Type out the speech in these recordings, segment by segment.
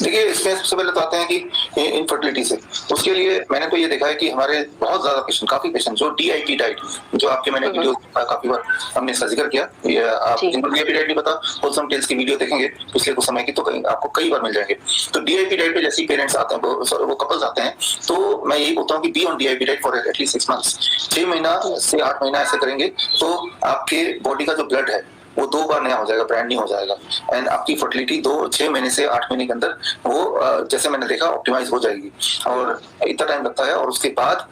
देखिए, इसमें सबसे पहले तो आते हैं कि इनफर्टिलिटी से। उसके लिए मैंने तो ये देखा है कि हमारे बहुत ज़्यादा पेशेंट, काफ़ी पेशेंट जो डीआईपी डाइट, जो आपके मैंने वीडियो काफ़ी बार हमने इसका जिक्र किया, ये आप जिनको डीआईपी डाइट नहीं पता, होलसम टेल्स की वीडियो देखेंगे पिछले कुछ समय की, तो आपको कई बार मिल जाएंगे। तो डीआईपी डाइट पे जैसे ही पेरेंट्स आते हैं, वो कपल्स आते हैं, तो मैं यही बोलता हूँ कि be on DIP diet for at least 6 months. 6 महीना से 8 महीना ऐसे करेंगे तो आपके बॉडी का जो ब्लड है वो 2 बार नया हो जाएगा, ब्रांड न्यू हो जाएगा, एंड आपकी फर्टिलिटी 6 महीने से 8 महीने के अंदर वो जैसे मैंने देखा ऑप्टिमाइज हो जाएगी। और इतना टाइम लगता है। और उसके बाद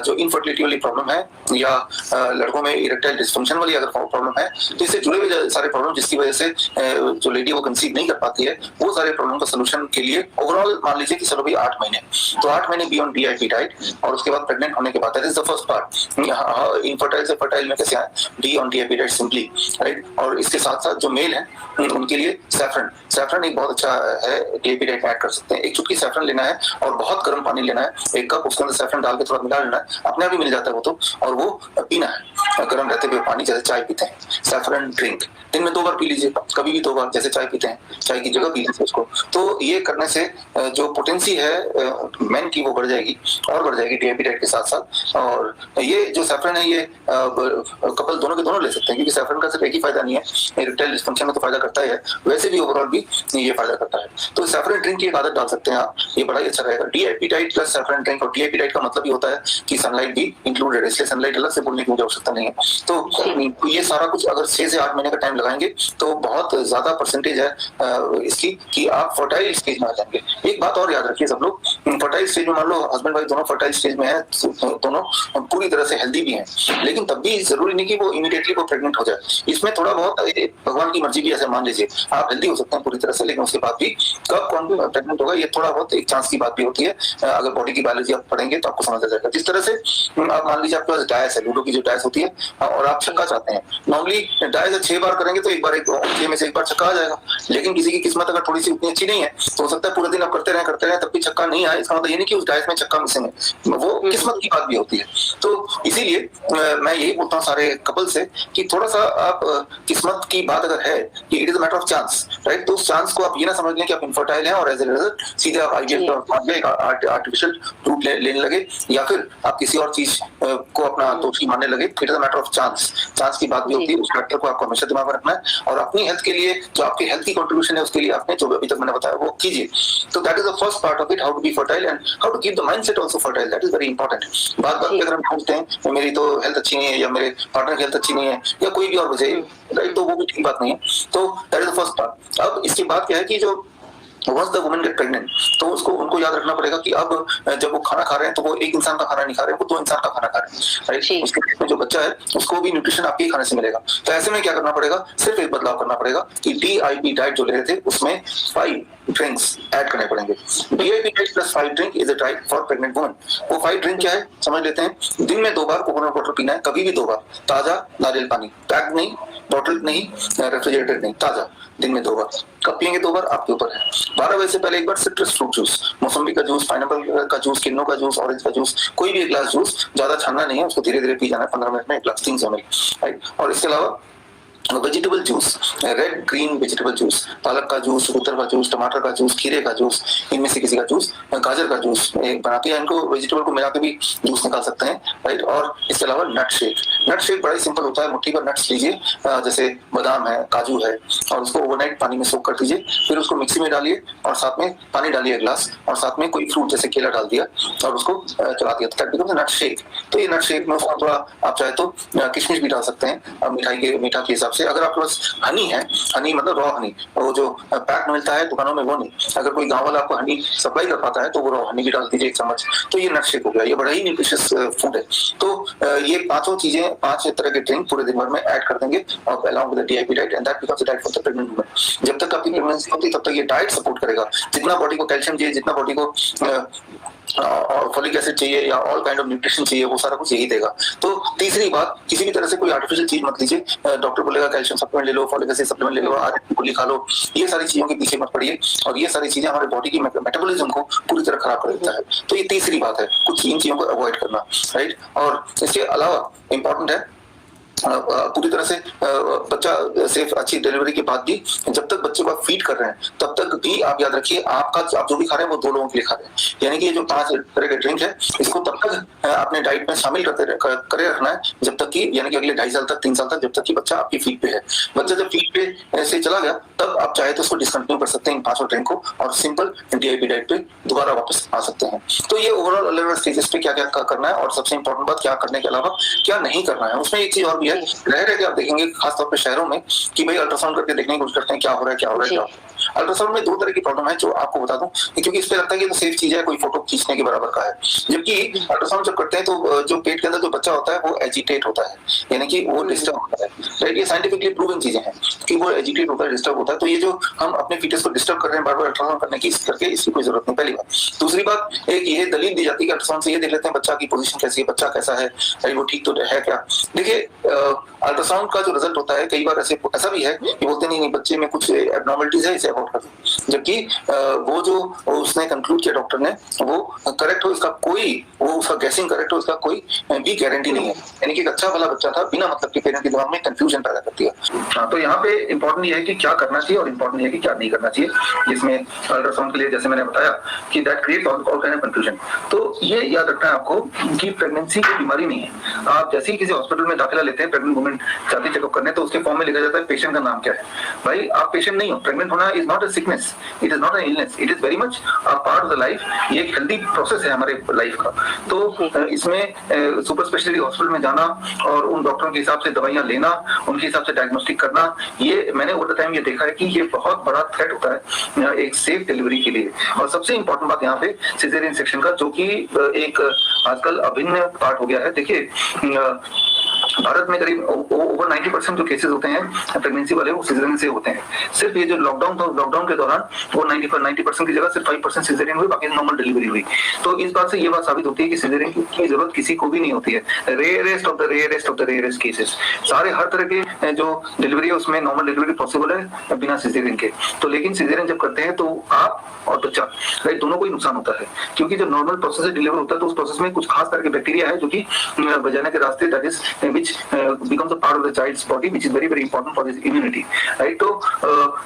जो इनफर्टिलिटी वाली प्रॉब्लम है या लड़कों में इरेक्टाइल डिस्फंक्शन वाली अगर प्रॉब्लम है, तो इससे जुड़े हुए सारे प्रॉब्लम जिसकी वजह से जो लेडी वो कंसीव नहीं कर पाती है, वो सारे प्रॉब्लम का सोल्यूशन के लिए ओवरऑल मान लीजिए कि चलो भाई 8 महीने, तो 8 महीने बियॉन्ड डीआईपी डाइट, और उसके बाद प्रेग्नेंट होने के बाद, that is the first part. Infertile से फर्टाइल में कैसे आए, D on DIP diet simply, right. और इसके साथ साथ जो मेल है उनके लिए सैफरन एक बहुत अच्छा है, डीआईपी डाइट में ऐड कर सकते हैं। एक चुटकी सैफरन लेना है और बहुत गर्म पानी लेना है, 1 कप, उसके अंदर सैफरन डाल के थोड़ा मिला लेना है, अपने आप ही मिल जाता है वो तो, और वो पीना है गर्म रहते हुए पानी, जैसे चाय पीते हैं। सैफरन ड्रिंक दिन में 2 बार पी लीजिए, कभी भी 2 बार, जैसे चाय पीते हैं, चाय की जगह पी लीजिए उसको। तो ये करने से जो पोटेंसी है मेन की वो बढ़ जाएगी, और बढ़ जाएगी डीआईपी डाइट के साथ साथ। और ये जो सैफरन है ये कपल दोनों के दोनों ले सकते हैं, क्योंकि सैफरन का सिर्फ एक ही फायदा नहीं है, इरेक्टाइल डिस्फंक्शन में तो फायदा करता ही है, वैसे भी ओवरऑल भी ये फायदा करता है। तो सैफरन ड्रिंक की एक आदत डाल सकते हैं आप, ये बड़ा ही अच्छा रहेगा। DIP diet plus saffron drink, और डीआईपी डाइट का मतलब ये होता है कि सनलाइट भी इंक्लूडेड है, इसलिए सनलाइट अलग से बोलने की मुझे आवश्यकता नहीं है। तो ये सारा कुछ अगर 6 से 8 महीने का टाइम लगाएंगे तो बहुत ज्यादा परसेंटेज है इसकी कि आप फर्टाइल स्टेज में आ जाएंगे। एक बात और याद रखिए सब लोग, फर्टाइल स्टेज में मान लो हस्बैंड वाइफ दोनों फर्टाइल स्टेज में है, दोनों पूरी तरह से हेल्दी भी हैं, लेकिन तब भी जरूरी नहीं कि वो इमीडिएटली वो प्रेग्नेंट हो जाए। इसमें थोड़ा बहुत भगवान की मर्जी भी, ऐसे मान लीजिए आप हेल्दी हो सकते हैं पूरी तरह से, लेकिन उसके बाद भी कब कौन प्रेग्नेंट होगा ये थोड़ा बहुत एक चांस की बात भी होती है। अगर बॉडी की बायोलॉजी आप पढ़ेंगे तो आपको समझ आ जाएगा। जिस तरह से आप मान लीजिए आपके पास डायस है, लूडो की जो डायस होती है, और आप छक्का चाहते हैं, नॉर्मली डायस 6 बार करेंगे तो 6 में से 1 बार छक्का आ जाएगा, लेकिन किसी की किस्मत अगर थोड़ी सी उतनी अच्छी नहीं है तो हो सकता है पूरे दिन आप करते रहे तब भी छक्का नहीं आए। इसका मतलब ये नहीं कि उस डायस में छक्का मिसिंग है, वो किस्मत की बात भी होती है। तो इसीलिए मैं यही बोलता हूँ सारे कपल से कि थोड़ा सा आप किस्मत की बात अगर है कि it is a matter of chance, right, तो उस चांस को आप ये ना समझ लें कि आप इनफर्टाइल हैं और एज ए रिजल्ट सीधे आप आईवीएफ आर्टिफिशियल रूट लेने लगे, या फिर आप किसी और चीज को अपना दोषी मानने लगे। It is a matter of chance की बात भी होती है। उस फैक्टर को आपको हमेशा दिमाग में रखना है, और अपनी हेल्थ के लिए जो आपकी हेल्थ की कंट्रीब्यूशन है उसके लिए आपने जो अभी तक मैंने बताया वो कीजिए। तो that is the first part of it, how to be fertile and how to keep the mindset also fertile, that is very important. बात पे अगर हम पूछते हैं मेरी तो हेल्थ अच्छी नहीं है, या मेरे पार्टनर की हेल्थ अच्छी नहीं है, या कोई भी और वजह, राइट, तो वो भी ठीक बात नहीं है। तो that is the first part. अब इसके बाद क्या है कि जो once the woman get pregnant, तो उनको याद रखना पड़ेगा कि अब जब वो खाना खा रहे हैं तो वो एक इंसान का खाना नहीं खा रहे हैं, वो 2 इंसान का खाना खा रहे हैं, राइट। उसके पेट में जो बच्चा है उसको भी न्यूट्रिशन आपके ही खाने से मिलेगा। तो ऐसे में क्या करना पड़ेगा, सिर्फ एक बदलाव करना पड़ेगा कि डीआईपी डाइट जो ले रहे थे उसमें 5 ड्रिंक्स ऐड करने पड़ेंगे। DIP diet plus 5 drink is a diet for pregnant woman. वो 5 ड्रिंक क्या है समझ लेते हैं। दिन में 2 बार कोकोनट वाटर पीना है, कभी भी 2 बार, ताजा नारियल पानी, पैक्ड नहीं, बॉटल नहीं, रेफ्रिजरेटेड नहीं, ताजा, दिन में 2 बार। कब पियेंगे 2 बार आपके ऊपर है। 12 बजे से पहले एक बार सिट्रस फ्रूट जूस, मौसम्बी का जूस, पाइनएप्पल का जूस, किन्नू का जूस, ऑरेंज का जूस, कोई भी एक ग्लास जूस, ज्यादा छानना नहीं है, उसको धीरे धीरे पी जाना है, 15 मिनट में 1 ग्लास 300 ml, राइट। और इसके अलावा vegetable juice, red green vegetable juice, पालक का जूस, गुत्तर का जूस, टमाटर का जूस, खीरे का जूस, इनमें से किसी का जूस, गाजर का जूस बना के इनको वेजिटेबल को मिला के भी जूस निकाल सकते हैं, राइट। और इसके अलावा नट शेक बड़ा ही सिंपल होता है। मुट्ठी पर नट्स लीजिए, जैसे बादाम है, काजू है, और उसको ओवरनाइट पानी में सोक कर दीजिए, फिर उसको मिक्सी में डालिए और साथ में पानी डालिए 1 ग्लास, और साथ में कोई फ्रूट जैसे केला डाल दिया और उसको चला दिया, तो दैट बिकम्स नट शेक। तो ये नट शेक में थोड़ा आप चाहे तो किशमिश भी डाल सकते हैं मीठा के हिसाब से। अगर आपके पास हनी है, हनी मतलब रॉ हनी, वो जो पैक मिलता है दुकानों में वो नहीं, अगर कोई गांव वाला आपको हनी सप्लाई कर पाता है तो वो रॉ हनी भी डाल दीजिए 1 चम्मच, तो ये नट शेक हो गया। ये बड़ा ही न्यूट्रिशियस फूड है। तो ये 5 चीजें, 5 तरह के ड्रिंक पूरे दिन भर में ऐड कर देंगे और along with the DIP diet, and that becomes the diet for the pregnant woman. जब तक आपकी प्रेगनेंसी होती है तब तक ये डाइट सपोर्ट करेगा। जितना बॉडी को कैल्शियम चाहिए, जितना बॉडी को और फोलिक एसिड चाहिए या ऑल काइंड ऑफ न्यूट्रिशन चाहिए, वो सारा कुछ यही देगा। तो तीसरी बात, किसी भी तरह से कोई आर्टिफिशियल चीज मत लीजिए। डॉक्टर बोलेगा कैल्शियम सप्लीमेंट ले लो, फोलिक एसिड सप्लीमेंट ले लो, आयरन की गोली खा लो, ये सारी चीजों के पीछे मत पड़िए, और ये सारी चीजें हमारे बॉडी की मेटाबॉलिज्म को पूरी तरह खराब कर देता है। तो ये तीसरी बात है, कुछ इन चीजों को अवॉइड करना, राइट। और इसके अलावा इंपॉर्टेंट है पूरी तरह से बच्चा सेफ अच्छी डिलीवरी के बाद भी जब तक बच्चे को आप फीड कर रहे हैं तब तक भी आप याद रखिए आप जो भी खा रहे हैं वो 2 लोगों के लिए खा रहे हैं। यानी कि ये जो 5 तरह के ड्रिंक है इसको तब तक अपने डाइट में शामिल करे रखना है जब तक कि यानी कि अगले 2.5 साल तक 3 साल तक जब तक कि बच्चा आपकी फीड पे है। बच्चा जब फीड पे से चला गया तब आप चाहे तो उसको डिसकंटिन्यू कर सकते हैं इन 5 ड्रिंक को और सिंपल डीआईपी डाइट पे दोबारा वापस आ सकते हैं। तो ये ओवरऑल अलग-अलग स्टेजेस पे क्या-क्या करना है और सबसे इंपॉर्टेंट बात क्या करने के अलावा क्या नहीं करना है। उसमें एक चीज और भी है, रह के आप देखेंगे खासतौर पे शहरों में कि भाई अल्ट्रासाउंड करके देखने की कोशिश करते हैं क्या हो रहा है क्या हो रहा है। अल्ट्रासाउंड में 2 तरह की प्रॉब्लम है जो आपको बता दूं क्योंकि इस पे लगता है कि तो सेफ चीज है, कोई फोटो खींचने के बराबर का है। जबकि अल्ट्रासाउंड जब करते हैं तो जो पेट के अंदर जो बच्चा होता है वो एजिटेट होता है, यानी कि वो डिस्टर्ब होता है। राइट, ये साइंटिफिकली प्रूवन चीजें हैं कि वो एजिटेट होता है, डिस्टर्ब होता है। तो ये जो हम अपने फीटस को डिस्टर्ब कर रहे हैं बार-बार अल्ट्रासाउंड करने की करके इसकी कोई जरूरत नहीं, पहली बात। दूसरी बात एक ये दलील दी जाती है कि अल्ट्रासाउंड से ये देख लेते हैं बच्चा की पोजीशन कैसी है, बच्चा कैसा है, वो ठीक तो है क्या। देखिए अल्ट्रासाउंड का जो रिजल्ट होता है कई बार ऐसा भी है कि बोलते नहीं बच्चे में कुछ एबनॉर्मलिटीज है इसे अवॉइड कर दो, जबकि वो जो उसने कंक्लूड किया डॉक्टर ने वो करेक्ट हो इसका कोई वो उसका गैसिंग करेक्ट हो इसका कोई भी गारंटी नहीं है। यानी कि एक अच्छा भला बच्चा था बिना मतलब के पेरेंट के दिमाग में कंफ्यूजन पैदा करती है। तो यहाँ पे इंपॉर्टेंट ये है कि क्या करना चाहिए और इंपॉर्टेंट ये है कि क्या नहीं करना चाहिए। इसमें अल्ट्रासाउंड के लिए जैसे मैंने बताया कि that creates all kind of confusion. तो ये याद रखना है आपको कि प्रेगनेंसी कोई बीमारी नहीं है। आप जैसे ही किसी हॉस्पिटल में दाखिला लेते हैं प्रेग्नेंट वुमेन जाती चेकअप करने तो उसके फॉर्म में लिखा जाता है पेशेंट का नाम क्या है। भाई आप पेशेंट नहीं हो, प्रेग्नेंट होना is not a sickness, it is not an illness, it is very much a part of the life. ये एक हेल्दी प्रोसेस है हमारे लाइफ का। तो इसमें सुपर स्पेशलिटी हॉस्पिटल में जाना और उन डॉक्टरों के हिसाब से दवाइयां लेना, उनके हिसाब से डायग्नोस्टिक करना, ये मैंने ओवर द टाइम ये देखा है कि ये बहुत बड़ा थ्रेट होता है एक सेफ डिलीवरी के लिए। और सबसे इंपॉर्टेंट बात यहाँ पे सिजेरियन सेक्शन का, जो कि एक आजकल अभिन्न पार्ट हो गया है। देखिए भारत में करीब ओवर 90% जो केसेस होते हैं प्रेगनेंसी वाले वो सिजेरियन से होते हैं। सिर्फ ये जो लॉकडाउन था, लॉकडाउन के दौरान वो 90% की जगह सिर्फ 5% सिजेरियन हुई, बाकी नॉर्मल डिलीवरी हुई। तो इस बात से ये बात साबित होती है कि सिजेरियन की जरूरत किसी को भी नहीं होती है। Rarest of the rarest cases, सारे हर तरह के जो डिलीवरी है उसमें नॉर्मल डिलीवरी पॉसिबल है बिना सिजेरियन के। तो लेकिन सिजेरियन जब करते हैं तो आप और बच्चा राइट दोनों को ही नुकसान होता है, क्योंकि जब नॉर्मल प्रोसेस से डिलीवर होता है तो उस प्रोसेस में कुछ खास तरह के बैक्टीरिया है जो कि वजाना के रास्ते that is which becomes a part of the child's body which is very very important for his immunity, right? तो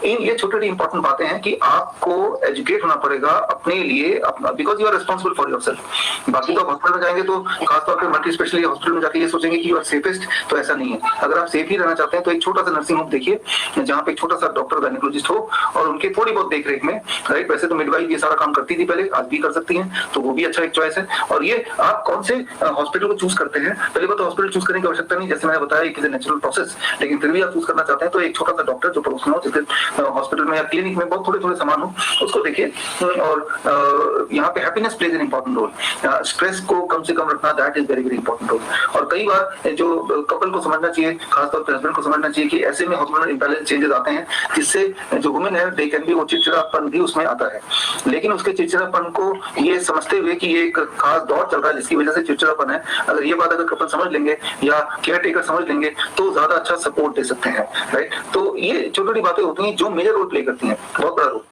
इन ये छोटी-छोटी इंपॉर्टेंट बातें हैं कि आपको एजुकेट होना पड़ेगा अपने लिए, because you are responsible for yourself. बाकी तो हॉस्पिटल में जाएंगे तो खासतौर पे मल्टी स्पेशलिटी हॉस्पिटल में जाके ये सोचेंगे कि यू आर सेफेस्ट, तो ऐसा नहीं है। अगर आप सेफ ही रहना चाहते हैं तो एक छोटा सा नर्सिंग होम देखिए जहाँ पे एक छोटा सा डॉक्टर गायनेकोलॉजिस्ट हो और उनके थोड़ी बहुत देख रेख में, राइट। वैसे तो मिडवाइफ ये सारा काम करती थी पहले, आज भी कर सकती हैं, तो वो भी अच्छा एक चॉइस है। और ये आप कौन से हॉस्पिटल को चूज करते हैं, पहले बात तो हॉस्पिटल चूज करने की आवश्यकता नहीं, जैसे मैंने बताया it is a natural process. लेकिन फिर भी आप चूज करना चाहते हैं तो एक छोटा सा डॉक्टर जो प्रोफेशनल हो, जिसके हॉस्पिटल में या क्लिनिक में बहुत थोड़े सामान हो, उसको देखिए। और यहाँ पे happiness plays an important role, stress को कम से कम रखना that is very very important role. और कई बार जो कपल को समझना चाहिए, खासतौर पर हस्बैंड को समझना चाहिए कि ऐसे में हार्मोनल इंबैलेंस चेंजेस आते हैं जिससे जो वुमेन है दे कैन बी, वो चिड़चिड़ापन भी उसमें आता है। लेकिन उसके चिड़चिड़ापन को ये समझते हुए कि ये एक खास दौर चल रहा है जिसकी वजह से चिड़चिड़ापन है, अगर ये बात अगर कपल समझ लेंगे या केयर टेकर समझ लेंगे तो ज्यादा अच्छा सपोर्ट दे सकते हैं, राइट। तो ये छोटी छोटी बातें होती हैं जो मेजर रोल प्ले करती हैं, बहुत बड़ा रोल।